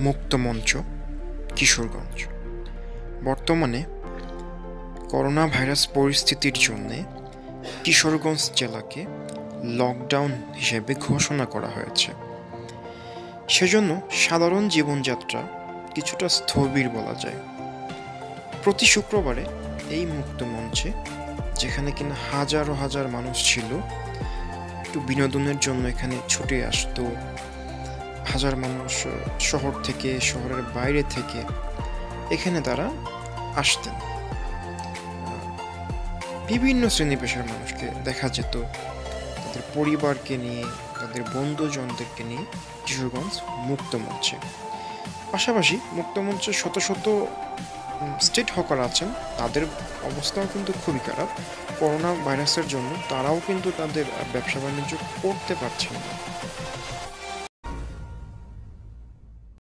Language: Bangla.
মুক্তমঞ্চ কিশোরগঞ্জ। বর্তমানে করোনা ভাইরাস পরিস্থিতির জন্য কিশোরগঞ্জ জেলাকে লকডাউন হিসেবে ঘোষণা করা হয়েছে। সেজন্য সাধারণ জীবনযাত্রা কিছুটা স্থবির বলা যায়। প্রতি শুক্রবারে এই মুক্ত মঞ্চে, যেখানে কিনা হাজার হাজার মানুষ ছিল, একটু বিনোদনের জন্য এখানে ছুটে আসতো। হাজার মানুষ শহর থেকে, শহরের বাইরে থেকে এখানে তারা আসতেন। বিভিন্ন শ্রেণী পেশার মানুষকে দেখা যেত, তাদের পরিবারকে নিয়ে, তাদের বন্ধুজনদেরকে নিয়ে কিশোরগঞ্জ মুক্ত মঞ্চে। পাশাপাশি মুক্ত মঞ্চে শত শত স্ট্রিট হকার আছেন, তাদের অবস্থাও কিন্তু খুবই খারাপ। করোনা ভাইরাসের জন্য তারাও কিন্তু তাদের ব্যবসা বাণিজ্য করতে পারছেন না।